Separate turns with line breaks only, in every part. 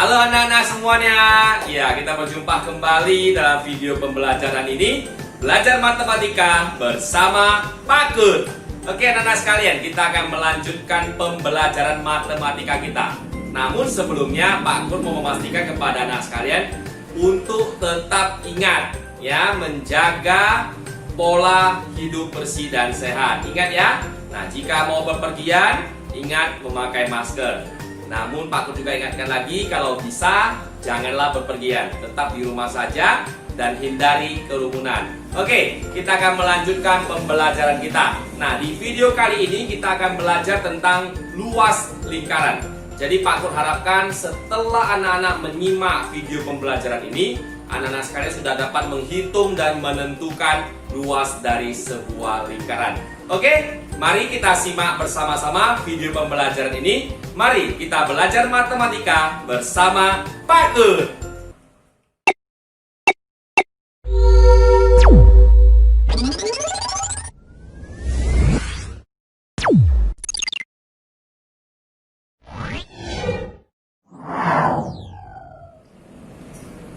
Halo anak-anak semuanya. Ya, kita berjumpa kembali dalam video pembelajaran ini. Belajar matematika bersama Pak Kur. Oke anak-anak sekalian, kita akan melanjutkan pembelajaran matematika kita. Namun sebelumnya Pak Kur mau memastikan kepada anak sekalian untuk tetap ingat ya, menjaga pola hidup bersih dan sehat. Ingat ya. Nah, jika mau bepergian, ingat memakai masker. Namun Pak Kur juga ingatkan lagi, kalau bisa janganlah bepergian, tetap di rumah saja dan hindari kerumunan. Oke, kita akan melanjutkan pembelajaran kita. Nah, di video kali ini kita akan belajar tentang luas lingkaran. Jadi Pak Kur harapkan setelah anak-anak menyimak video pembelajaran ini, anak-anak sekalian sudah dapat menghitung dan menentukan luas dari sebuah lingkaran. Oke, mari kita simak bersama-sama video pembelajaran ini. Mari kita belajar matematika bersama Pak Kur.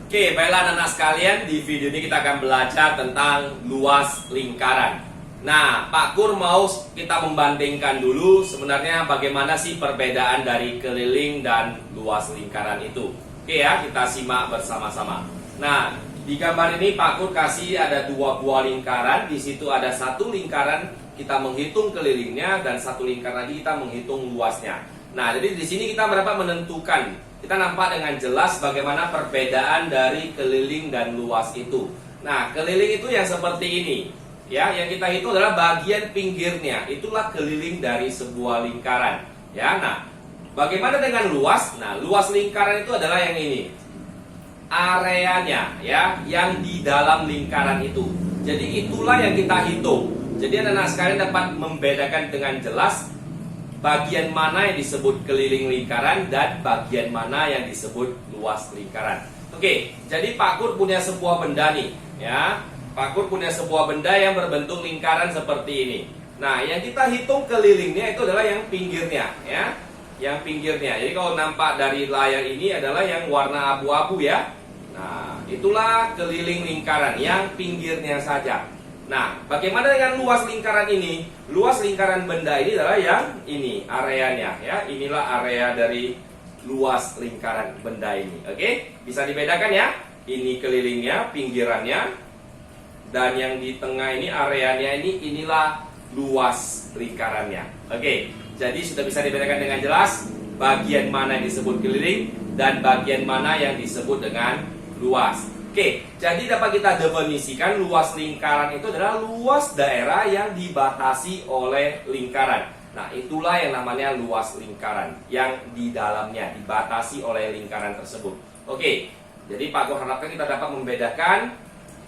Oke, baiklah anak-anak sekalian, di video ini kita akan belajar tentang luas lingkaran. Nah, Pak Kur mau kita membandingkan dulu sebenarnya bagaimana sih perbedaan dari keliling dan luas lingkaran itu. Oke ya, kita simak bersama-sama. Nah, di gambar ini Pak Kur kasih ada dua buah lingkaran. Di situ ada satu lingkaran kita menghitung kelilingnya dan satu lingkaran lagi kita menghitung luasnya. Nah, jadi di sini kita dapat menentukan. Kita nampak dengan jelas bagaimana perbedaan dari keliling dan luas itu. Nah, keliling itu yang seperti ini. Ya, yang kita hitung adalah bagian pinggirnya. Itulah keliling dari sebuah lingkaran. Ya, nah, bagaimana dengan luas? Nah, luas lingkaran itu adalah yang ini. Areanya, ya, yang di dalam lingkaran itu. Jadi itulah yang kita hitung. Jadi anak-anak sekalian dapat membedakan dengan jelas bagian mana yang disebut keliling lingkaran dan bagian mana yang disebut luas lingkaran. Oke, jadi Pak Kur punya sebuah benda nih, ya. Pak Kur punya sebuah benda yang berbentuk lingkaran seperti ini. Nah, yang kita hitung kelilingnya itu adalah yang pinggirnya, ya. Yang pinggirnya. Jadi kalau nampak dari layar ini adalah yang warna abu-abu ya. Nah, itulah keliling lingkaran yang pinggirnya saja. Nah, bagaimana dengan luas lingkaran ini? Luas lingkaran benda ini adalah yang ini, areanya ya. Inilah area dari luas lingkaran benda ini. Oke? Bisa dibedakan ya? Ini kelilingnya, pinggirannya. Dan yang di tengah ini areanya ini, inilah luas lingkarannya. Oke, jadi sudah bisa dibedakan dengan jelas bagian mana yang disebut keliling dan bagian mana yang disebut dengan luas. Oke, jadi dapat kita definisikan luas lingkaran itu adalah luas daerah yang dibatasi oleh lingkaran. Nah, itulah yang namanya luas lingkaran, yang di dalamnya dibatasi oleh lingkaran tersebut. Oke, jadi Pak Kur harapkan kita dapat membedakan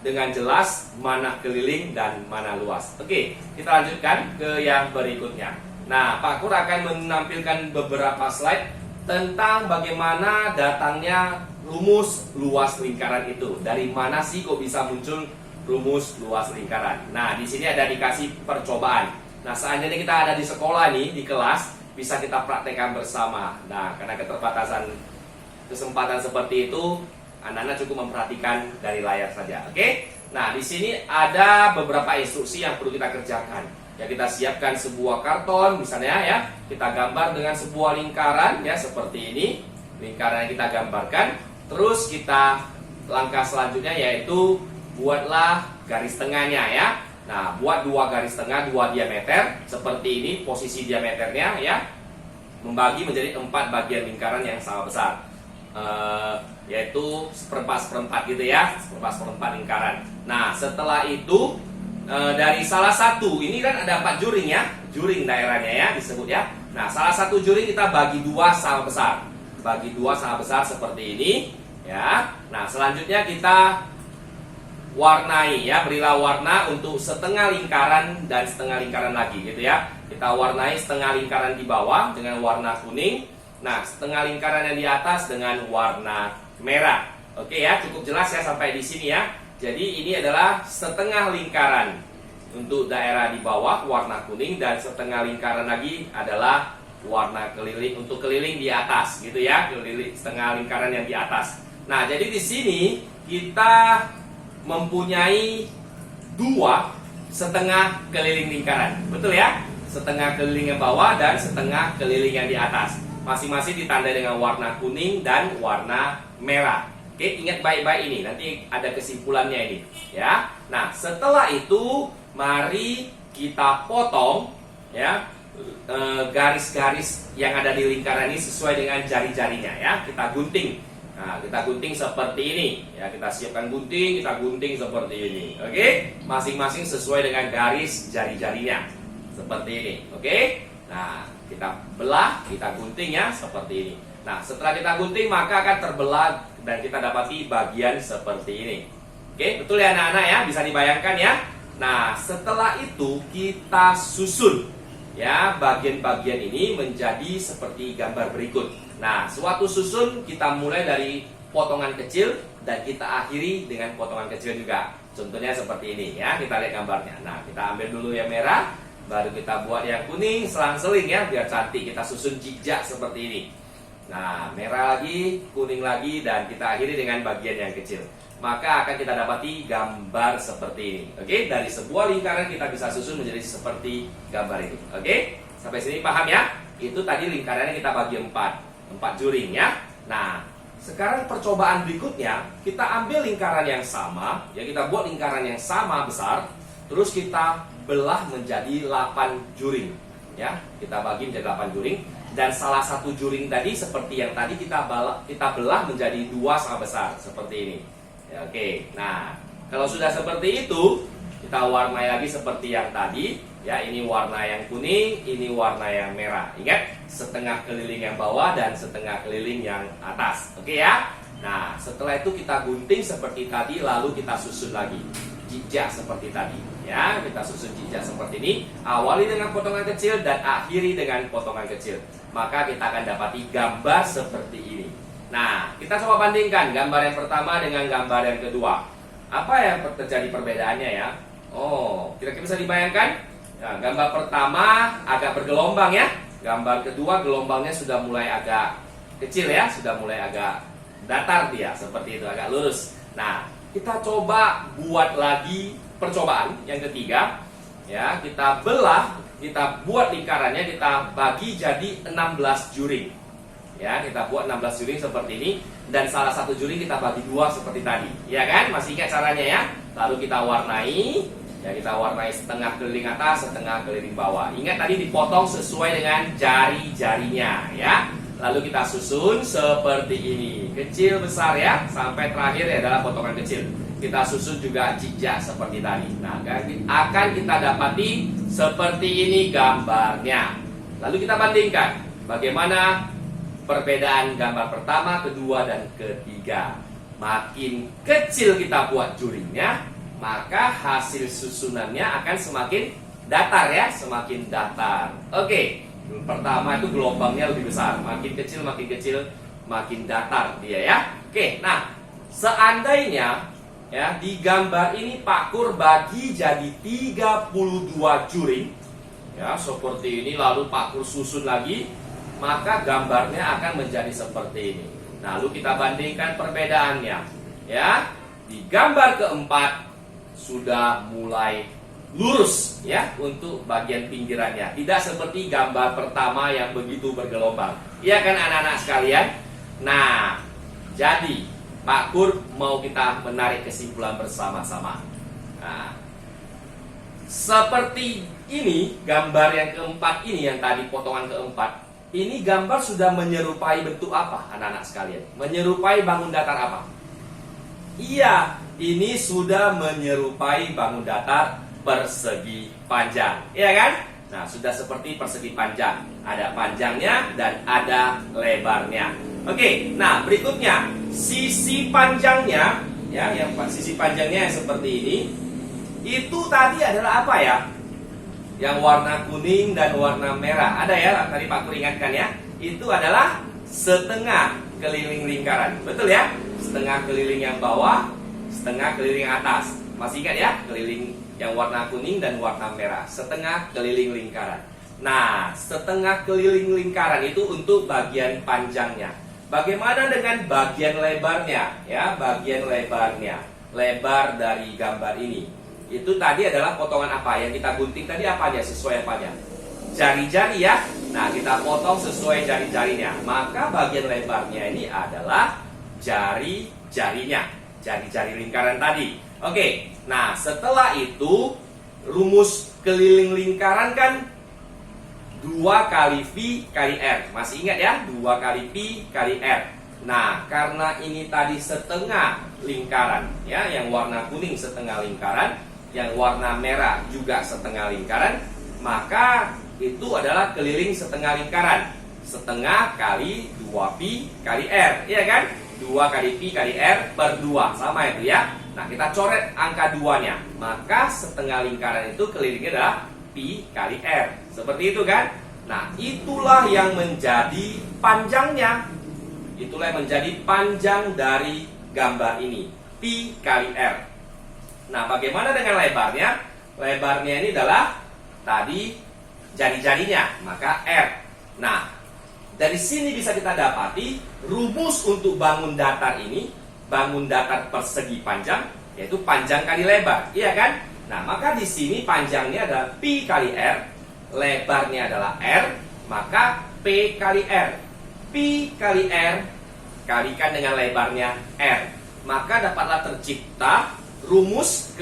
dengan jelas mana keliling dan mana luas. Oke, kita lanjutkan ke yang berikutnya. Nah, Pak Kur akan menampilkan beberapa slide tentang bagaimana datangnya rumus luas lingkaran itu. Dari mana sih kok bisa muncul rumus luas lingkaran? Nah, di sini ada dikasih percobaan. Nah, seandainya kita ada di sekolah nih, di kelas, bisa kita praktekkan bersama. Nah, karena keterbatasan kesempatan seperti itu, anak-anak cukup memperhatikan dari layar saja. Oke? Nah, di sini ada beberapa instruksi yang perlu kita kerjakan. Ya, kita siapkan sebuah karton misalnya ya. Kita gambar dengan sebuah lingkaran ya, seperti ini. Lingkaran yang kita gambarkan. Terus kita langkah selanjutnya yaitu buatlah garis tengahnya ya. Nah, buat dua garis tengah, dua diameter seperti ini posisi diameternya ya. Membagi menjadi 4 bagian lingkaran yang sama besar. Yaitu seperempat gitu ya, seperempat lingkaran. Nah, setelah itu dari salah satu, ini kan ada 4 juring ya, juring daerahnya ya disebut ya. Nah, salah satu juring kita bagi 2 sama besar, bagi 2 sama besar seperti ini ya. Nah, selanjutnya kita warnai ya, berilah warna untuk setengah lingkaran dan setengah lingkaran lagi gitu ya. Kita warnai setengah lingkaran di bawah dengan warna kuning. Nah, setengah lingkaran yang di atas dengan warna merah. Oke ya, cukup jelas ya sampai di sini ya. Jadi ini adalah setengah lingkaran untuk daerah di bawah warna kuning dan setengah lingkaran lagi adalah warna keliling untuk keliling di atas gitu ya, keliling setengah lingkaran yang di atas. Nah, jadi di sini kita mempunyai dua setengah keliling lingkaran. Betul ya? Setengah keliling yang bawah dan setengah keliling yang di atas. Masing-masing ditandai dengan warna kuning dan warna merah. Oke, ingat baik-baik ini. Nanti ada kesimpulannya ini, ya. Nah, setelah itu mari kita potong ya garis-garis yang ada di lingkaran ini sesuai dengan jari-jarinya ya. Kita gunting. Nah, kita gunting seperti ini ya. Kita siapkan gunting, kita gunting seperti ini. Oke? Masing-masing sesuai dengan garis jari-jarinya. Seperti ini. Oke? Nah, kita belah, kita gunting ya seperti ini. Nah, setelah kita gunting maka akan terbelah dan kita dapati bagian seperti ini. Oke, betul ya anak-anak ya? Bisa dibayangkan ya? Nah, setelah itu kita susun ya bagian-bagian ini menjadi seperti gambar berikut. Nah, suatu susun kita mulai dari potongan kecil dan kita akhiri dengan potongan kecil juga. Contohnya seperti ini ya, kita lihat gambarnya. Nah, kita ambil dulu yang merah, baru kita buat yang kuning, selang-seling ya, biar cantik. Kita susun zigzag seperti ini. Nah, merah lagi, kuning lagi, dan kita akhiri dengan bagian yang kecil. Maka akan kita dapati gambar seperti ini. Oke, dari sebuah lingkaran kita bisa susun menjadi seperti gambar ini. Oke, sampai sini paham ya? Itu tadi lingkarannya kita bagi empat juring ya. Nah, sekarang percobaan berikutnya, kita ambil lingkaran yang sama, ya kita buat lingkaran yang sama besar, terus kita belah menjadi 8 juring. Ya, kita bagi menjadi 8 juring. Dan salah satu juring tadi seperti yang tadi kita belah menjadi 2 sama besar seperti ini. Ya, oke. Nah, kalau sudah seperti itu, kita warnai lagi seperti yang tadi. Ya, ini warna yang kuning, ini warna yang merah. Ingat, setengah keliling yang bawah dan setengah keliling yang atas. Oke ya? Nah, setelah itu kita gunting seperti tadi, lalu kita susun lagi zigzag seperti tadi. Ya, kita susun zigzag seperti ini. Awali dengan potongan kecil dan akhiri dengan potongan kecil. Maka kita akan dapati gambar seperti ini. Nah, kita coba bandingkan gambar yang pertama dengan gambar yang kedua. Apa yang terjadi perbedaannya ya? Oh, kira-kira bisa dibayangkan? Nah, gambar pertama agak bergelombang ya. Gambar kedua gelombangnya sudah mulai agak kecil ya, sudah mulai agak datar dia, seperti itu, agak lurus. Nah, kita coba buat lagi percobaan yang ketiga. Ya, kita belah, kita buat lingkarannya, kita bagi jadi 16 juring. Ya, kita buat 16 juring seperti ini dan salah satu juring kita bagi 2 seperti tadi. Ya kan? Masih ingat caranya ya? Lalu kita warnai. Ya, kita warnai setengah keliling atas, setengah keliling bawah. Ingat tadi dipotong sesuai dengan jari-jarinya ya. Lalu kita susun seperti ini, kecil besar ya, sampai terakhir adalah potongan kecil. Kita susun juga zigzag seperti tadi. Nah, akan kita dapati seperti ini gambarnya. Lalu kita bandingkan bagaimana perbedaan gambar pertama, kedua, dan ketiga. Makin kecil kita buat juringnya, maka hasil susunannya akan semakin datar ya, semakin datar. Oke, pertama itu gelombangnya lebih besar, makin kecil makin datar dia ya. Oke, nah seandainya ya di gambar ini Pak Kur bagi jadi 32 juring ya seperti ini, lalu Pak Kur susun lagi, maka gambarnya akan menjadi seperti ini. Lalu kita bandingkan perbedaannya ya. Di gambar keempat sudah mulai lurus ya untuk bagian pinggirannya, tidak seperti gambar pertama yang begitu bergelombang. Iya kan anak-anak sekalian? Nah, jadi Pak Kur mau kita menarik kesimpulan bersama-sama. Nah, seperti ini gambar yang keempat ini, yang tadi potongan keempat, ini gambar sudah menyerupai bentuk apa anak-anak sekalian? Menyerupai bangun datar apa? Iya, ini sudah menyerupai bangun datar persegi panjang, ya kan? Nah, sudah seperti persegi panjang, ada panjangnya dan ada lebarnya. Oke, nah berikutnya sisi panjangnya, ya, yang sisi panjangnya yang seperti ini, itu tadi adalah apa ya? Yang warna kuning dan warna merah, ada ya? Tadi Pak Kur ingatkan ya, itu adalah setengah keliling lingkaran, betul ya? Setengah keliling yang bawah, setengah keliling atas. Masih ingat ya? Keliling yang warna kuning dan warna merah, setengah keliling lingkaran. Nah, setengah keliling lingkaran itu untuk bagian panjangnya. Bagaimana dengan bagian lebarnya? Ya, bagian lebarnya. Lebar dari gambar ini. Itu tadi adalah potongan apa? Yang kita gunting tadi apanya? Sesuai apanya? Jari-jari ya. Nah, kita potong sesuai jari-jarinya. Maka bagian lebarnya ini adalah jari-jarinya. Jari-jari lingkaran tadi. Oke. Nah, setelah itu rumus keliling lingkaran kan 2 kali V kali R. Masih ingat ya? 2 kali V kali R. Nah, karena ini tadi setengah lingkaran, ya, yang warna kuning setengah lingkaran, yang warna merah juga setengah lingkaran, maka itu adalah keliling setengah lingkaran. Setengah kali 2V kali R, iya kan? 2 kali V kali R per 2, sama itu ya. Nah, kita coret angka 2-nya. Maka setengah lingkaran itu kelilingnya adalah Pi kali R. Seperti itu kan? Nah, itulah yang menjadi panjangnya. Itulah yang menjadi panjang dari gambar ini. Pi kali R. Nah, bagaimana dengan lebarnya? Lebarnya ini adalah tadi jari-jarinya, maka R. Nah, dari sini bisa kita dapati rumus untuk bangun datar ini, bangun datar persegi panjang, yaitu panjang kali lebar. Iya kan? Nah, maka di sini panjangnya adalah Pi kali R, lebarnya adalah R, maka P kali R. Pi kali R kalikan dengan lebarnya R. Maka dapatlah tercipta rumus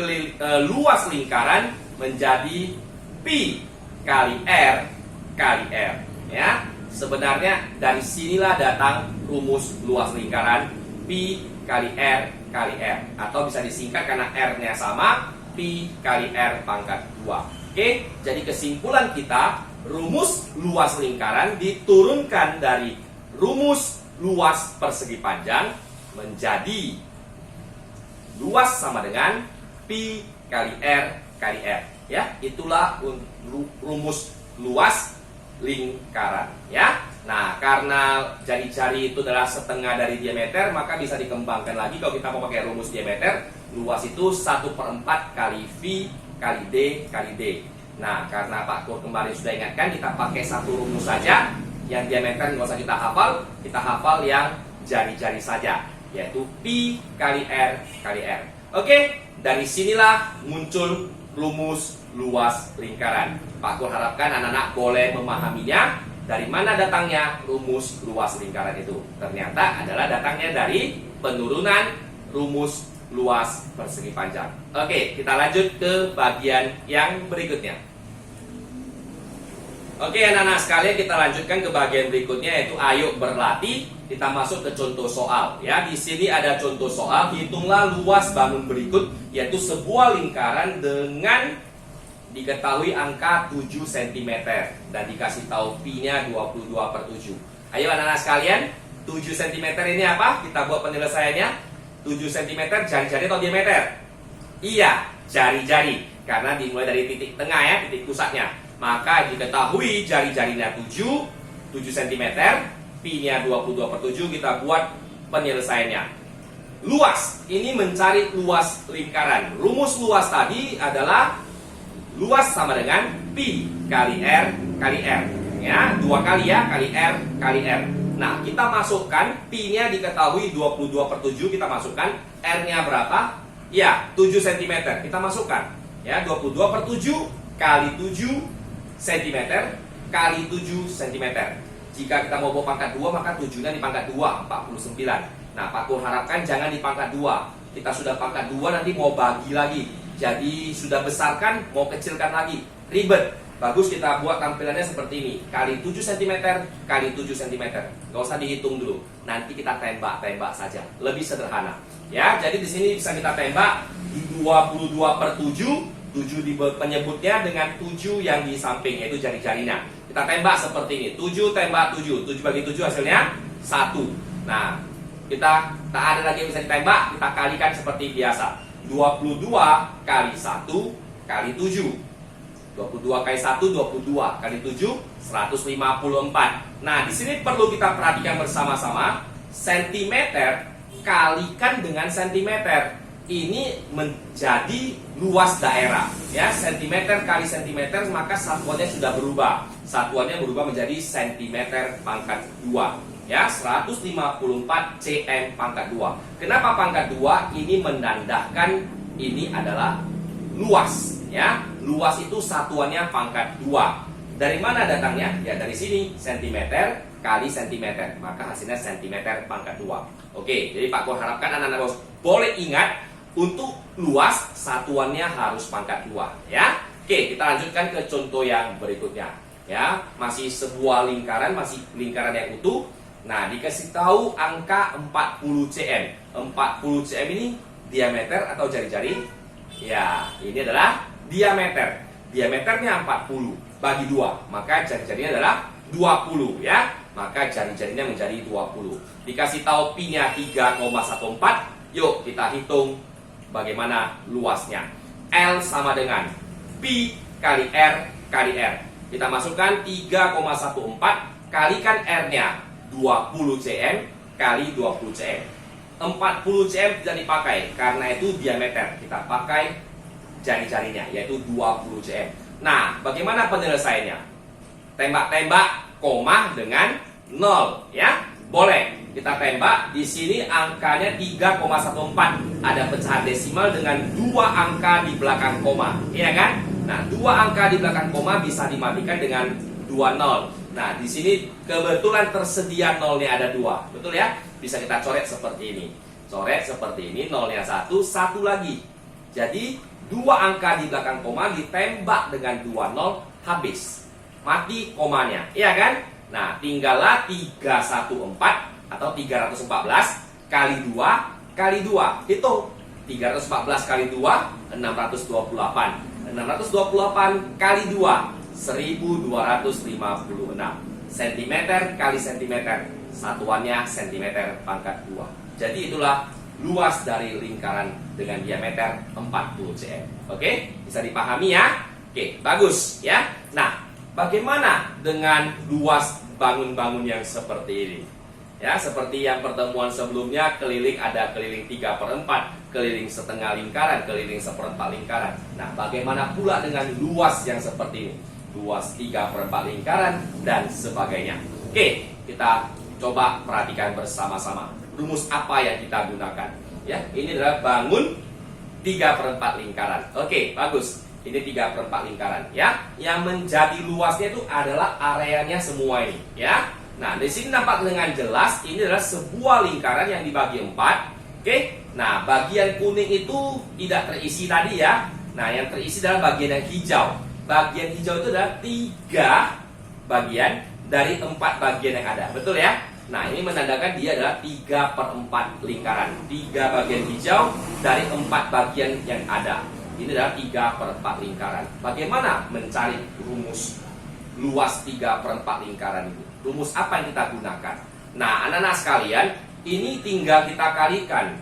luas lingkaran menjadi Pi kali R kali R. Ya, sebenarnya dari sinilah datang rumus luas lingkaran Pi kali R kali R. Atau bisa disingkat karena R-nya sama, Pi kali R pangkat 2. Oke, jadi kesimpulan kita, rumus luas lingkaran diturunkan dari rumus luas persegi panjang menjadi luas sama dengan Pi kali R kali R. Ya, itulah rumus luas lingkaran. Ya, nah karena jari-jari itu adalah setengah dari diameter, maka bisa dikembangkan lagi kalau kita mau pakai rumus diameter. Luas itu 1/4 kali V kali D kali D. Nah, karena Pak Kur kemarin sudah ingatkan, kita pakai satu rumus saja. Yang diameter nggak usah kita hafal yang jari-jari saja, yaitu Pi kali R kali R. Oke, dari sinilah muncul rumus luas lingkaran. Pak Kur harapkan anak-anak boleh memahaminya. Dari mana datangnya rumus luas lingkaran itu? Ternyata adalah datangnya dari penurunan rumus luas persegi panjang. Oke, kita lanjut ke bagian yang berikutnya. Oke, anak-anak sekalian, kita lanjutkan ke bagian berikutnya, yaitu ayo berlatih. Kita masuk ke contoh soal. Ya, di sini ada contoh soal. Hitunglah luas bangun berikut, yaitu sebuah lingkaran dengan diketahui angka 7 cm dan dikasih tahu Pi-nya 22/7. Ayo anak-anak sekalian, 7 cm ini apa? Kita buat penyelesaiannya. 7 cm jari-jari atau diameter? Iya, jari-jari. Karena dimulai dari titik tengah ya, titik pusatnya. Maka diketahui jari-jarinya 7 cm, Pi-nya 22/7, kita buat penyelesaiannya. Luas, ini mencari luas lingkaran. Rumus luas tadi adalah luas sama dengan Pi kali R kali R. Ya, 2 kali ya, kali R kali R. Nah, kita masukkan Pi-nya diketahui 22/7, kita masukkan R-nya berapa? Ya, 7 cm. Kita masukkan. Ya, 22/7 kali 7 cm kali 7 cm. Jika kita mau bawa pangkat 2, maka 7-nya di pangkat 2, 49. Nah, Pak Kur harapkan jangan di pangkat 2. Kita sudah pangkat 2, nanti mau bagi lagi. Jadi sudah besarkan, mau kecilkan lagi. Ribet. Bagus kita buat tampilannya seperti ini. Kali 7 cm kali 7 cm. Gak usah dihitung dulu. Nanti kita tembak saja. Lebih sederhana. Ya, jadi di sini bisa kita tembak di 22/7. 7 di penyebutnya dengan 7 yang di samping, yaitu jari-jarinya. Kita tembak seperti ini. 7 tembak 7. 7 bagi 7 hasilnya 1. Nah, kita tak ada lagi yang bisa ditembak. Kita kalikan seperti biasa. 22 kali 1 kali 7. 22 kali 1, 22 kali 7, 154. Nah, di sini perlu kita perhatikan bersama-sama. Sentimeter kalikan dengan sentimeter. ini menjadi luas daerah, ya, sentimeter kali sentimeter, maka satuannya sudah berubah. Satuannya berubah menjadi sentimeter pangkat 2, ya, 154 cm pangkat 2. Kenapa pangkat 2? Ini menandakan ini adalah luas, ya. Luas itu satuannya pangkat 2. Dari mana datangnya? Ya dari sini, sentimeter kali sentimeter, maka hasilnya sentimeter pangkat 2. Oke, jadi Pak Kur harapkan anak-anak bos boleh ingat untuk luas satuannya harus pangkat 2, ya. Oke, kita lanjutkan ke contoh yang berikutnya, ya. Masih sebuah lingkaran, masih lingkaran yang utuh. Nah, dikasih tahu angka 40 cm. 40 cm ini diameter atau jari-jari? Ya, ini adalah diameter. Diameternya 40 bagi 2, maka jari-jarinya adalah 20, ya. Maka jari-jarinya menjadi 20. Dikasih tahu pi-nya 3,14. Yuk kita hitung bagaimana luasnya. L sama dengan pi kali R kali R. Kita masukkan 3,14 kalikan R-nya 20 cm kali 20 cm. 40 cm tidak dipakai karena itu diameter. Kita pakai jari-jarinya yaitu 20 cm. Nah, bagaimana penyelesaiannya? Tembak-tembak koma dengan 0, ya. Boleh. Kita tembak di sini angkanya 3,14. Ada pecahan desimal dengan 2 angka di belakang koma, iya kan? Nah, 2 angka di belakang koma bisa dimatikan dengan 2 nol. Nah, di sini kebetulan tersedia nolnya ada 2. Betul ya? Bisa kita coret seperti ini. Coret seperti ini, nolnya 1, 1 lagi. Jadi 2 angka di belakang koma ditembak dengan 2 nol, habis. Mati komanya, iya kan? Nah, tinggallah 314 atau 314 kali 2 kali 2. Hitung. 314 kali 2, 628. 628 kali 2, 1256. Sentimeter kali sentimeter. Satuannya sentimeter pangkat 2. Jadi itulah luas dari lingkaran dengan diameter 40 cm. Oke? Bisa dipahami ya? Oke, bagus ya. Nah, bagaimana dengan luas bangun-bangun yang seperti ini? Ya, seperti yang pertemuan sebelumnya, keliling ada keliling 3/4, keliling setengah lingkaran, keliling seperempat lingkaran. Nah, bagaimana pula dengan luas yang seperti ini? Luas 3/4 lingkaran dan sebagainya. Oke, kita coba perhatikan bersama-sama. Rumus apa yang kita gunakan? Ya, ini adalah bangun 3/4 lingkaran. Oke, bagus. Ini 3/4 lingkaran, ya. Yang menjadi luasnya itu adalah areanya semua ini, ya. Nah, di sini nampak dengan jelas ini adalah sebuah lingkaran yang dibagi 4. Oke. Nah, bagian kuning itu tidak terisi tadi ya. Nah, yang terisi adalah bagian yang hijau. Bagian hijau itu adalah 3 bagian dari 4 bagian yang ada. Betul ya? Nah, ini menandakan dia adalah 3/4 lingkaran. 3 bagian hijau dari 4 bagian yang ada. Ini adalah 3/4 lingkaran. Bagaimana mencari rumus luas 3/4 lingkaran itu? Rumus apa yang kita gunakan? Nah, anak-anak sekalian, ini tinggal kita kalikan.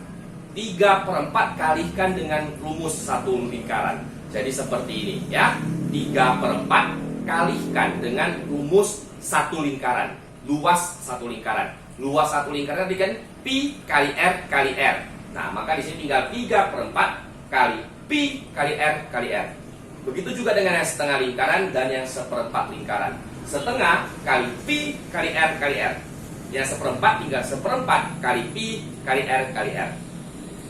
3/4 kalikan dengan rumus satu lingkaran. Jadi seperti ini ya. 3/4 kalikan dengan rumus satu lingkaran. Luas satu lingkaran. Luas satu lingkaran tadi kan pi kali R kali R. Nah, maka di sini tinggal 3/4 kali pi kali R kali R. Begitu juga dengan yang setengah lingkaran dan yang seperempat lingkaran. Setengah kali pi kali R kali R. Yang seperempat tinggal seperempat kali pi kali R kali R.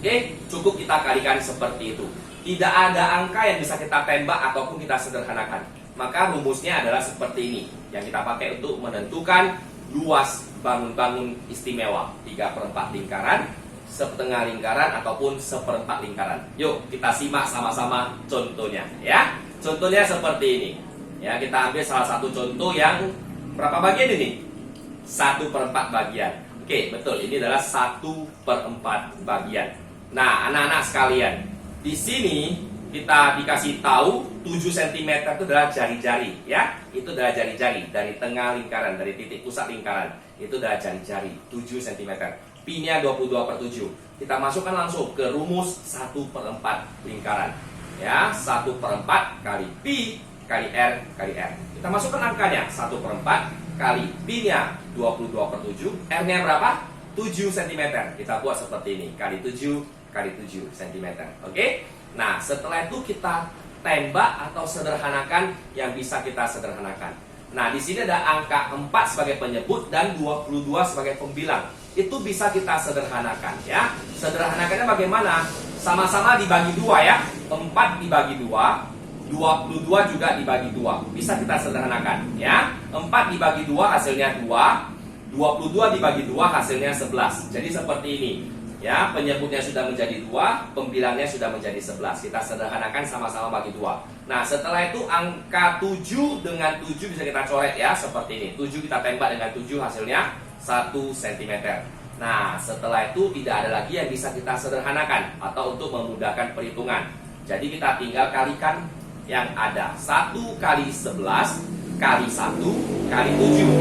Oke, cukup kita kalikan seperti itu. Tidak ada angka yang bisa kita tembak ataupun kita sederhanakan. Maka rumusnya adalah seperti ini yang kita pakai untuk menentukan luas bangun-bangun istimewa 3/4 lingkaran, setengah lingkaran ataupun seperempat lingkaran. Yuk kita simak sama-sama contohnya ya. Contohnya seperti ini. Ya, kita ambil salah satu contoh yang berapa bagian ini? 1/4 bagian. Oke, betul. Ini adalah 1/4 bagian. Nah, anak-anak sekalian, di sini kita dikasih tahu 7 cm itu adalah jari-jari ya. Itu adalah jari-jari dari tengah lingkaran, dari titik pusat lingkaran. Itu adalah jari-jari 7 cm. Pi-nya 22/7. Kita masukkan langsung ke rumus 1/4 lingkaran. Ya, 1/4 kali pi kali R kali R. Kita masukkan angkanya 1/4 kali pi-nya 22/7. R-nya berapa? 7 cm. Kita buat seperti ini. Kali 7 kali 7 cm. Oke? Nah, setelah itu kita tembak atau sederhanakan yang bisa kita sederhanakan. Nah, di sini ada angka 4 sebagai penyebut dan 22 sebagai pembilang. Itu bisa kita sederhanakan ya. Sederhanakannya bagaimana? Sama-sama dibagi 2 ya. 4 dibagi 2, 22 juga dibagi 2. Bisa kita sederhanakan ya. 4 dibagi 2 hasilnya 2, 22 dibagi 2 hasilnya 11. Jadi seperti ini. Ya, penyebutnya sudah menjadi 2, pembilangnya sudah menjadi 11. Kita sederhanakan sama-sama bagi 2. Nah, setelah itu angka 7 dengan 7 bisa kita coret ya, seperti ini. 7 kita tembak dengan 7 hasilnya 1 cm. Nah, setelah itu tidak ada lagi yang bisa kita sederhanakan atau untuk memudahkan perhitungan. Jadi kita tinggal kalikan yang ada. 1 kali 11 kali 1 kali 7.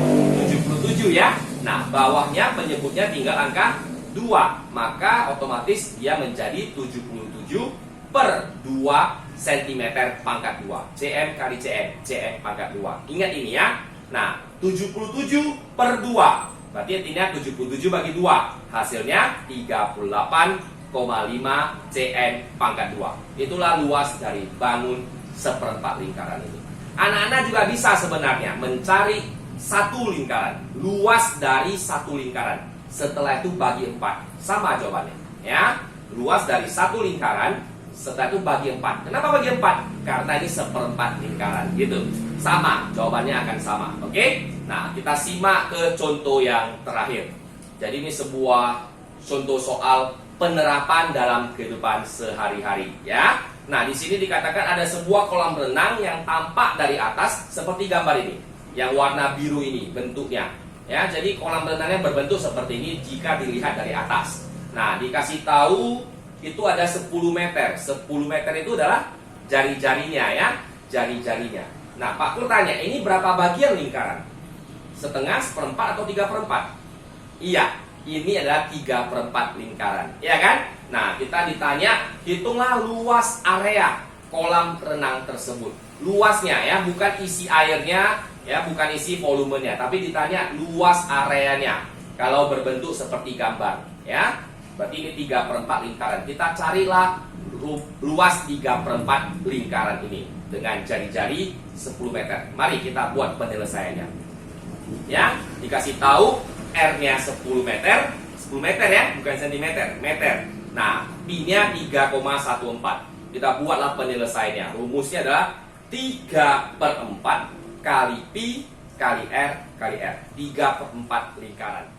77 ya. Nah, bawahnya penyebutnya tinggal angka 2, maka otomatis dia menjadi 77 per 2 cm pangkat 2. cm kali cm pangkat 2. Ingat ini ya. Nah, 77 per 2 berarti artinya 77 bagi 2 hasilnya 38,5 cm pangkat 2. Itulah luas dari bangun seperempat lingkaran itu. Anak-anak juga bisa sebenarnya mencari satu lingkaran, luas dari satu lingkaran. Setelah itu bagi 4. Sama jawabannya ya. Luas dari satu lingkaran, setelah itu bagi 4. Kenapa bagi 4? Karena ini seperempat lingkaran gitu. Sama, jawabannya akan sama. Oke? Nah, kita simak ke contoh yang terakhir. Jadi ini sebuah contoh soal penerapan dalam kehidupan sehari-hari ya. Nah, di sini dikatakan ada sebuah kolam renang yang tampak dari atas seperti gambar ini. Yang warna biru ini bentuknya. Ya, jadi kolam renangnya berbentuk seperti ini jika dilihat dari atas. Nah, dikasih tahu itu ada 10 meter. 10 meter itu adalah jari-jarinya ya, jari-jarinya. Nah, Pak Kur tanya, ini berapa bagian lingkaran? Setengah, seperempat, atau 3/4? Iya, ini adalah 3/4 lingkaran, ya kan? Nah, kita ditanya, hitunglah luas area kolam renang tersebut. Luasnya ya, bukan isi airnya, ya, bukan isi volumenya, tapi ditanya luas areanya. Kalau berbentuk seperti gambar, ya, berarti ini 3/4 lingkaran. Kita carilah luas 3/4 lingkaran ini dengan jari-jari 10 meter. Mari kita buat penyelesaiannya. Ya, dikasih tahu R-nya 10 meter, 10 meter ya, bukan cm, meter. Nah, Pi-nya 3,14. Kita buatlah penyelesaiannya. Rumusnya adalah 3/4 kali Pi kali R kali R. 3/4 lingkaran.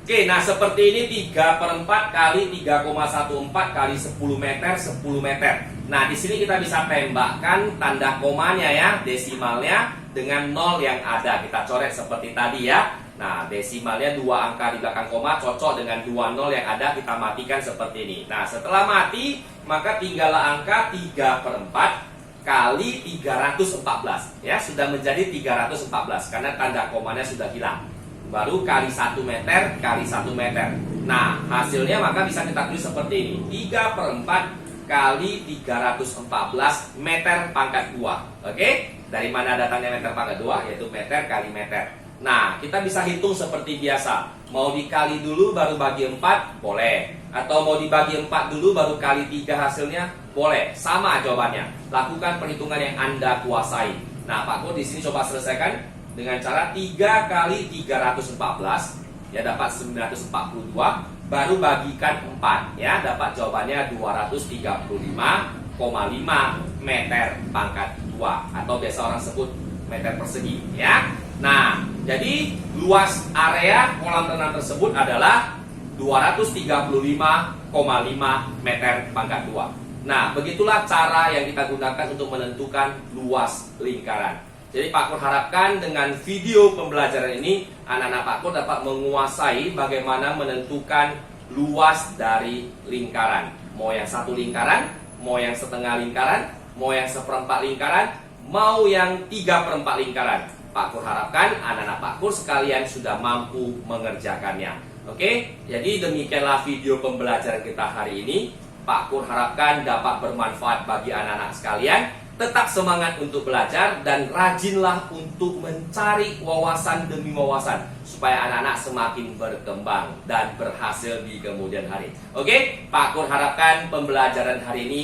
Oke, nah seperti ini 3/4 kali 3,14 kali 10 meter 10 meter. Nah, di sini kita bisa tembakkan tanda komanya ya, desimalnya dengan 0 yang ada. Kita coret seperti tadi ya. Nah, desimalnya 2 angka di belakang koma cocok dengan 2 0 yang ada, kita matikan seperti ini. Nah, setelah mati, maka tinggallah angka 3/4 kali 314 ya, sudah menjadi 314 karena tanda komanya sudah hilang. Baru kali 1 meter kali 1 meter. Nah, hasilnya maka bisa kita tulis seperti ini. 3/4 kali 314 meter pangkat 2. Oke? Dari mana datangnya meter pangkat 2? Yaitu meter kali meter. Nah, kita bisa hitung seperti biasa. Mau dikali dulu baru bagi 4, boleh. Atau mau dibagi 4 dulu baru kali 3 hasilnya, boleh. Sama jawabannya. Lakukan perhitungan yang Anda kuasai. Nah, Pak Kur di sini coba selesaikan dengan cara 3 kali 314 ya, dapat 942, baru bagikan 4 ya, dapat jawabannya 235,5 meter pangkat 2 atau biasa orang sebut meter persegi ya. Nah, jadi luas area kolam renang tersebut adalah 235,5 meter pangkat 2. Nah, begitulah cara yang kita gunakan untuk menentukan luas lingkaran. Jadi Pak Kur harapkan dengan video pembelajaran ini anak-anak Pak Kur dapat menguasai bagaimana menentukan luas dari lingkaran. Mau yang satu lingkaran, mau yang setengah lingkaran, mau yang seperempat lingkaran, mau yang 3/4 lingkaran. Pak Kur harapkan anak-anak Pak Kur sekalian sudah mampu mengerjakannya. Oke, jadi demikianlah video pembelajaran kita hari ini. Pak Kur harapkan dapat bermanfaat bagi anak-anak sekalian. tetap semangat untuk belajar dan rajinlah untuk mencari wawasan demi wawasan supaya anak-anak semakin berkembang dan berhasil di kemudian hari. Oke, Pak Kur harapkan pembelajaran hari ini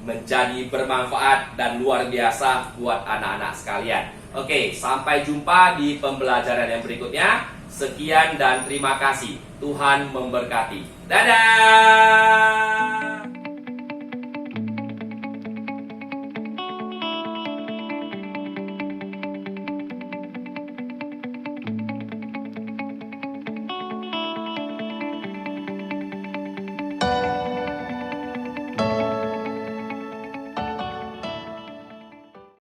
menjadi bermanfaat dan luar biasa buat anak-anak sekalian. Oke, sampai jumpa di pembelajaran yang berikutnya. Sekian dan terima kasih. Tuhan memberkati. Dadah!